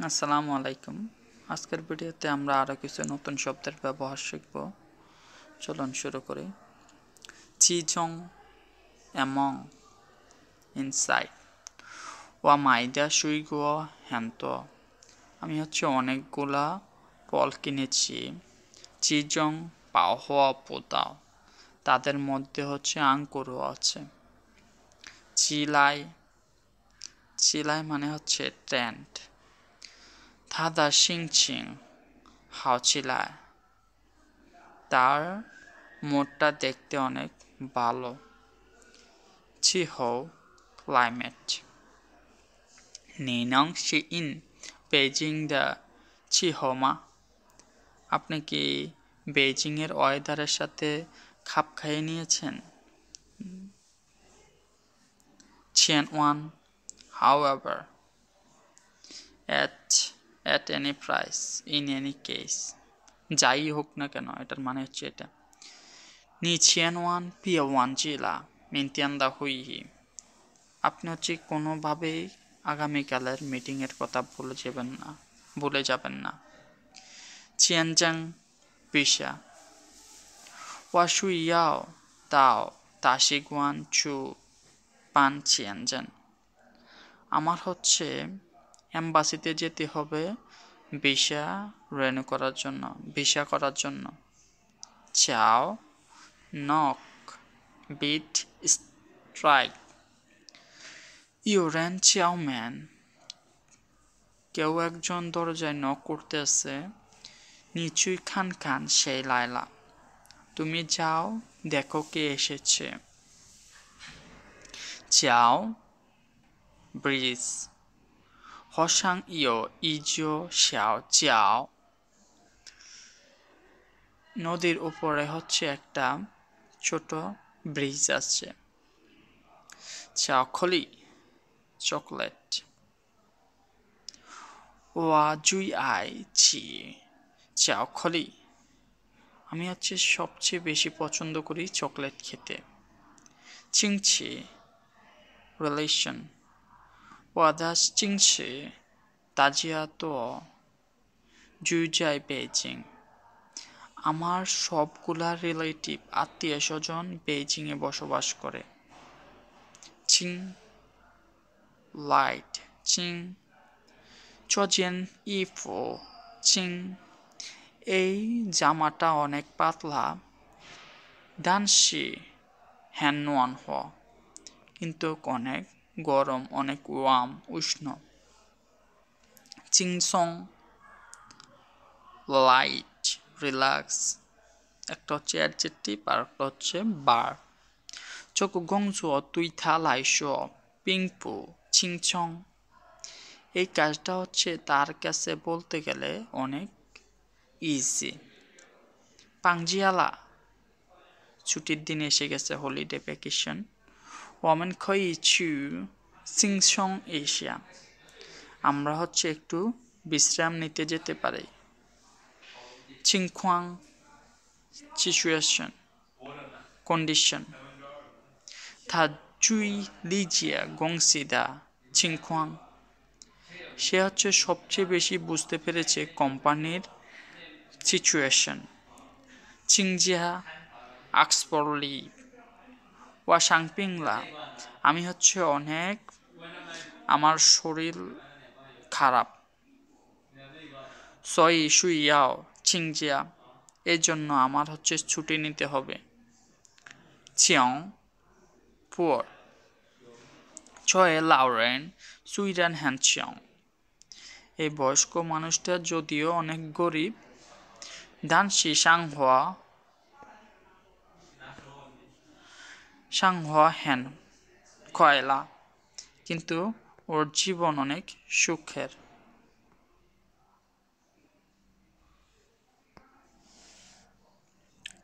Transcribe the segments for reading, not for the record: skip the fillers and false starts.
আসসালামু আলাইকুম। আজকের ভিডিওতে আমরা আরও কিছু নতুন শব্দের ব্যবহার শিখব। চলুন শুরু করি। চিজং এমং ইনসাইড ওয়া মাইদা সুইগুয়া হ্যান্ত। আমি অনেকগুলা ফল কিনেছি। চিজং পাওয়া পোতাও, তাদের মধ্যে আঙ্কুরও আছে। চিলাই চিলাই মানে টেন্ট। থাদা শিংচিং হাওচিলায়, তার মোড়টা দেখতে অনেক ভালো। চিহো ক্লাইমেট। নিনং শি ইন বেজিং দ্য চিহোমা। আপনি কি বেজিং এর ওয়েদারের সাথে খাপ খাইয়ে নিয়েছেন? চেন ওয়ান however at any price in any case, যাই হোক না কেন, এটার মানে এটা। নি চেন ওয়ান পিয়া ওয়ান জিলা মিন্তিয়ান্দা হুইহি। আপনি কোনোভাবেই আগামীকালের মিটিংয়ের কথা ভুলে যাবেন না। চিয়ানজাং পিসা ওয়াশুইয়াও তাও তাশিগুয়ান চু পান চিয়ানজান। আমার এম্বাসিতে যেতে হবে ভিসা করার জন্য। চাও নক বিট স্ট্রাইক ইউরেন চাও ম্যান। কেউ একজন দরজায় নক করতেছে। নিচুই খান খান সেই লাইলা। তুমি যাও দেখো কে এসেছে। চাও ব্রিজ হসাং ইয়ো ইজো শাও চাও। নদীর উপরে একটা ছোট ব্রিজ আছে। চাও খলি চকলেট। ওয়া জুই আই চি চাও খলি। আমি সবচেয়ে বেশি পছন্দ করি চকলেট খেতে। চিংচি রিলেশন। ওয়াদাস চিংচি তাজিয়া তো জুইজাই বেজিং। আমার সবগুলা রিলেটিভ আত্মীয় স্বজন বেইজিং এ বসবাস করে। চিং লাইট চিং চজেন ইফো চিং। এই জামাটা অনেক পাতলা। ডানসি হ্যান হ, কিন্তু অনেক গরম, অনেক উষ্ণ। চিংসং লাইট রিল্যাক্স। একটা অ্যাডজেক্টিভ আর একটা বার। চোখ গংজুও তুই থা লাইশো পিংপু চিংচং। এই কাজটা তার কাছে বলতে গেলে অনেক ইজি। পাংজিয়ালা ছুটির দিন এসে গেছে, হলিডে ভ্যাকেশন। ওমেন খই চু সিংসং এশিয়া। আমরা একটু বিশ্রাম নিতে যেতে পারি। চিংখোয়াং সিচুয়েশন কন্ডিশন। থা জুই লিজিয়া গংসিদা চিংখোয়াং। সে সবচেয়ে বেশি বুঝতে পেরেছে কোম্পানির সিচুয়েশন। চিংজিয়া আক্সপরলি ওয়া সাংপিংলা। আমি অনেক, আমার শরীর খারাপ। সই শুইয়াও চিংজিয়া, এই জন্য আমার ছুটি নিতে হবে। চিয়ং পুয়ার ছয়ে লাউরেন সুইডান হ্যান চিয়ং। এই বয়স্ক মানুষটা যদিও অনেক গরিব। ডানসি সাংহোয়া হ্যান কয়লা, কিন্তু ওর জীবন অনেক সুখের।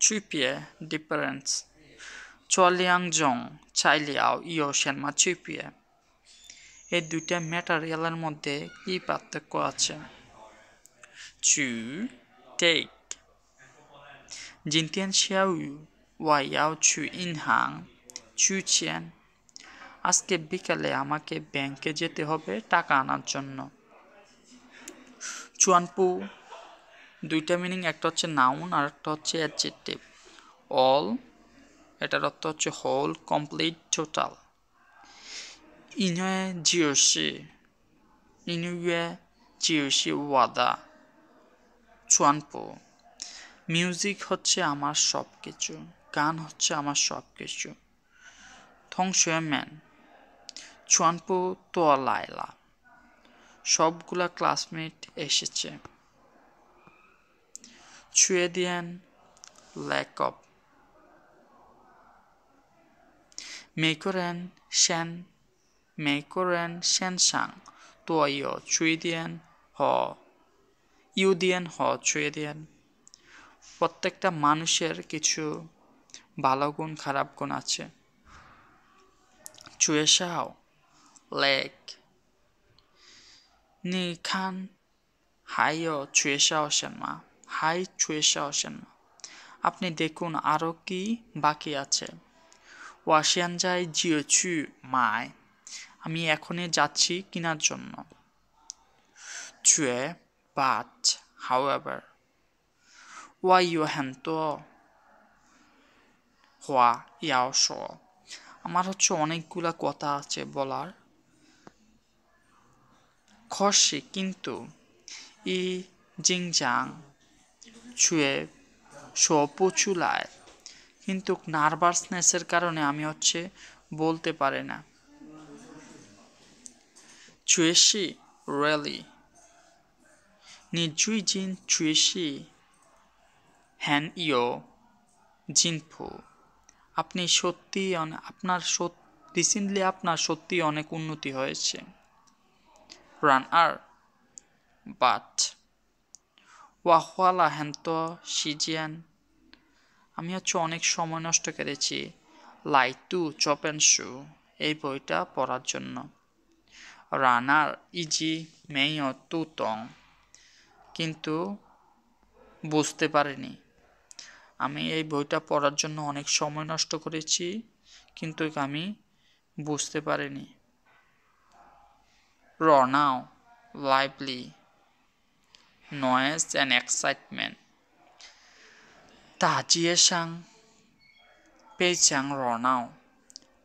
চুইপিয়ে ডিফারেন্স। চলিয়াংজং চাইলিয়াও ইয়ো সেনমা চুইপিয়ে। এই দুইটা ম্যাটেরিয়ালের মধ্যে কি পার্থক্য আছে? চু টেক জিনতিয়ান শিয়াও ওয়াইয়াও চু ইনহাং চু চিয়ান। আজকে বিকালে আমাকে ব্যাংকে যেতে হবে টাকা আনার জন্য। চুয়ানপু দুইটা মিনিং, একটা হচ্ছে নাউন আর একটা হচ্ছে অ্যাডজেক্টিভ। অল এটার অর্থ হচ্ছে হোল, কমপ্লিট, টোটাল। ইনয়ে জিওসি, ইনুয়ে জিওসি ওয়াদা। চুয়ানপু মিউজিক হচ্ছে আমার সব কিছু, গান হচ্ছে আমার সব কিছু। থংশুয়েম্যান চুয়ানপু তোয়া লাইলা, সবগুলা ক্লাসমেট এসেছে। সুয়েডিয়ান ল্যাকঅপ মেকরেন শ্যান, মেকরেন শ্যানসাং তোয় সুয়েডিয়ান হ, ইউডিয়ান হ সুয়েডিয়ান। প্রত্যেকটা মানুষের কিছু ভালো গুণ খারাপ গুণ আছে। চুয়েশাও লেক নি খান হাইও চুয়েশাও সেনমা, হাই চুয়েশাও সেনমা, আপনি দেখুন আরও কি বাকি আছে। ওয়াশিয়ানজাই জিও চু মায়, আমি এখনই যাচ্ছি কেনার জন্য। চুয়ে বাট হাউএভার, ওয়াই ইউ হ্যান্তো হওয়া ইয়াও শো, আমার হচ্ছে অনেকগুলা কথা আছে বলার। খসি কিন্তু ই জিংজাং ছুঁয়ে শো পচুলায়, কিন্তু নার্ভাসনেসের কারণে আমি হচ্ছে বলতে পারি না। চুয়েশি রিয়েলি নি জুই জিন চুয়েশি হ্যান ইও জিনফু, আপনি সত্যি আপনার রিসেন্টলি আপনার সত্যি অনেক উন্নতি হয়েছে। রান আর বাট ওয়াহওয়ালা হ্যান্তো সিজিয়ান, আমি হচ্ছে অনেক সময় নষ্ট করেছি লাইটু চপেনশু এই বইটা পড়ার জন্য। রানার ইজি মেয় তুতং, কিন্তু বুঝতে পারিনি। আমি এই বইটা পড়ার জন্য অনেক সময় নষ্ট করেছি, কিন্তু আমি বুঝতে পারিনি। রনাও লাইভলি নয়েজ অ্যান্ড এক্সাইটমেন্ট, তাজিয়েসাং পেইচাং রনাও,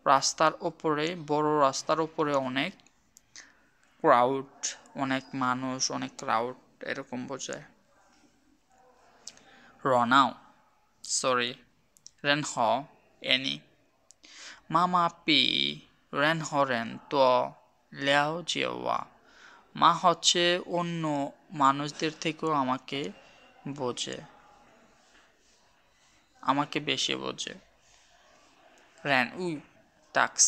রাস্তার ওপরে বড় রাস্তার ওপরে অনেক ক্রাউড, অনেক মানুষ, অনেক ক্রাউড এরকম বোঝায়। রনাও সরি রেন হ এনি, মামা পি রেন হরেন তো লেও জিওয়া, মা হচ্ছে অন্য মানুষদের থেকেও আমাকে বোঝে, আমাকে বেশি বোঝে। রেন উই টাক্স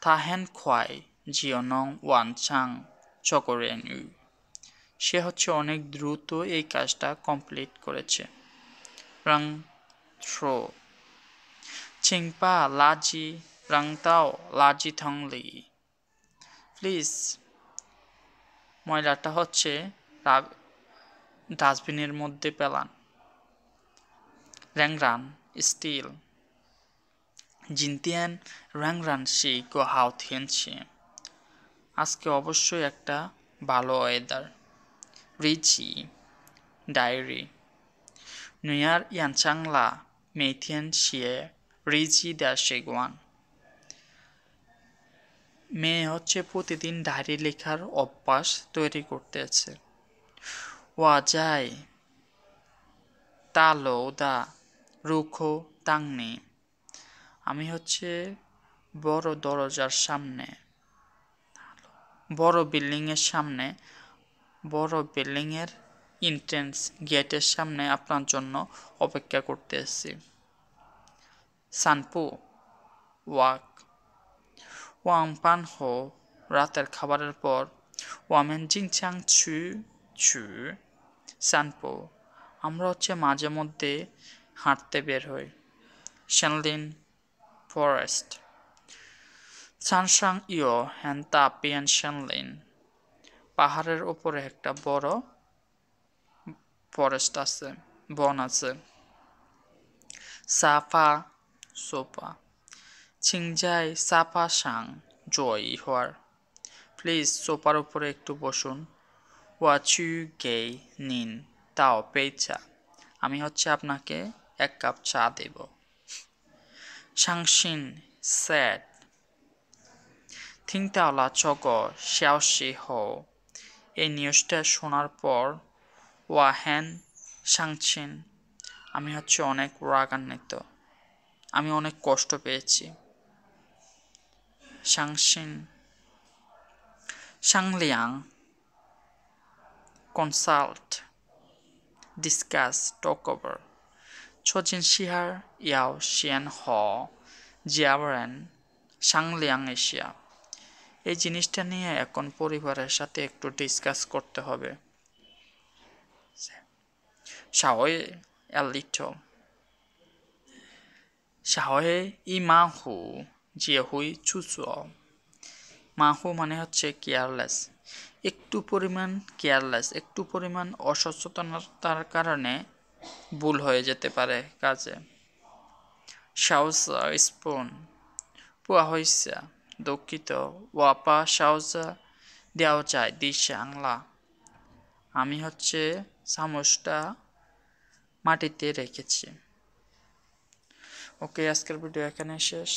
তাহেন খোয়াই জিওনং ওয়ানচাং চকরেন উই, সে হচ্ছে অনেক দ্রুত এই কাজটা কমপ্লিট করেছে। রাং থ্রো চিংপা লাজি রাংতাও লাজি থংলি, প্লিজ ময়লাটা হচ্ছে ডাস্টবিনের মধ্যে পেলান। র্যাংরান স্টিল জিনতিয়ান র্যাংরান সি গো হাও থিয়েনছি, আজকে অবশ্যই একটা ভালো ওয়েদার। রিচি ডায়েরি নুয়ার ইয়ানচাংলা মেথিয়ান শিয়ে রিচি দ্য শেগওয়ান, মেয়ে হচ্ছে প্রতিদিন ডায়েরি লেখার অভ্যাস তৈরি করতেছে। ওয়াজাই তালো দা রুখো তাংনি, আমি হচ্ছে বড় দরজার সামনে, বড় বিল্ডিংয়ের সামনে, বড় বিল্ডিংয়ের এন্ট্রেন্স গেটের সামনে আপনার জন্য অপেক্ষা করতে এসেছি। সানপু ওয়াক ওয়াং পান হো, রাতের খাবারের পর ওয়ামেন জিংচাং ছু ছু সানপু, আমরা হচ্ছে মাঝে মধ্যে হাঁটতে বের হই। শ্যানলিন ফরেস্ট সানসাং ইও হ্যান তাপিয়ান শ্যানলিন, পাহাড়ের ওপরে একটা বড় ফরেস্ট আছে, বন আছে। সাফা সোফা ছিংজাই সাফা সাং জয় হওয়ার, প্লিজ সোফার উপরে একটু বসুন। ওয়াচু গে নিন তাও পেইচা, আমি হচ্ছে আপনাকে এক কাপ চা দেব। সাংশিন স্যাড, থিংতাওলা চগ শেয়াওশি হো, এই নিউজটা শোনার পর ওয়া হ্যান সাংছিন, আমি হচ্ছে অনেক রাগান্বিত, আমি অনেক কষ্ট পেয়েছি। সাংশিন সাংলিয়াং কনসাল্ট ডিসকাস টক ওভার, ছোজিন শিহার ইয়াও শিয়ান হ জিয়াওরেন সাংলিয়াং এশিয়া, এই জিনিসটা নিয়ে এখন পরিবারের সাথে একটু ডিসকাস করতে হবে। শাওয়ে এলিটো শাওয়ে ই মাহু জিয়ে হুই চুচুও, মাহু মানে হচ্ছে কেয়ারলেস, একটু পরিমাণ কেয়ারলেস, একটু পরিমাণ অসচেতনতার কারণে ভুল হয়ে যেতে পারে কাজে। শাওজা স্পুন পুয়া হইছে দুঃখিত, ওয়াপা শাওজা দেওয়া যায় দিশে আংলা, আমি হচ্ছে চামচটা মাটিতে রেখেছি। ওকে, আজকের ভিডিও এখানে শেষ।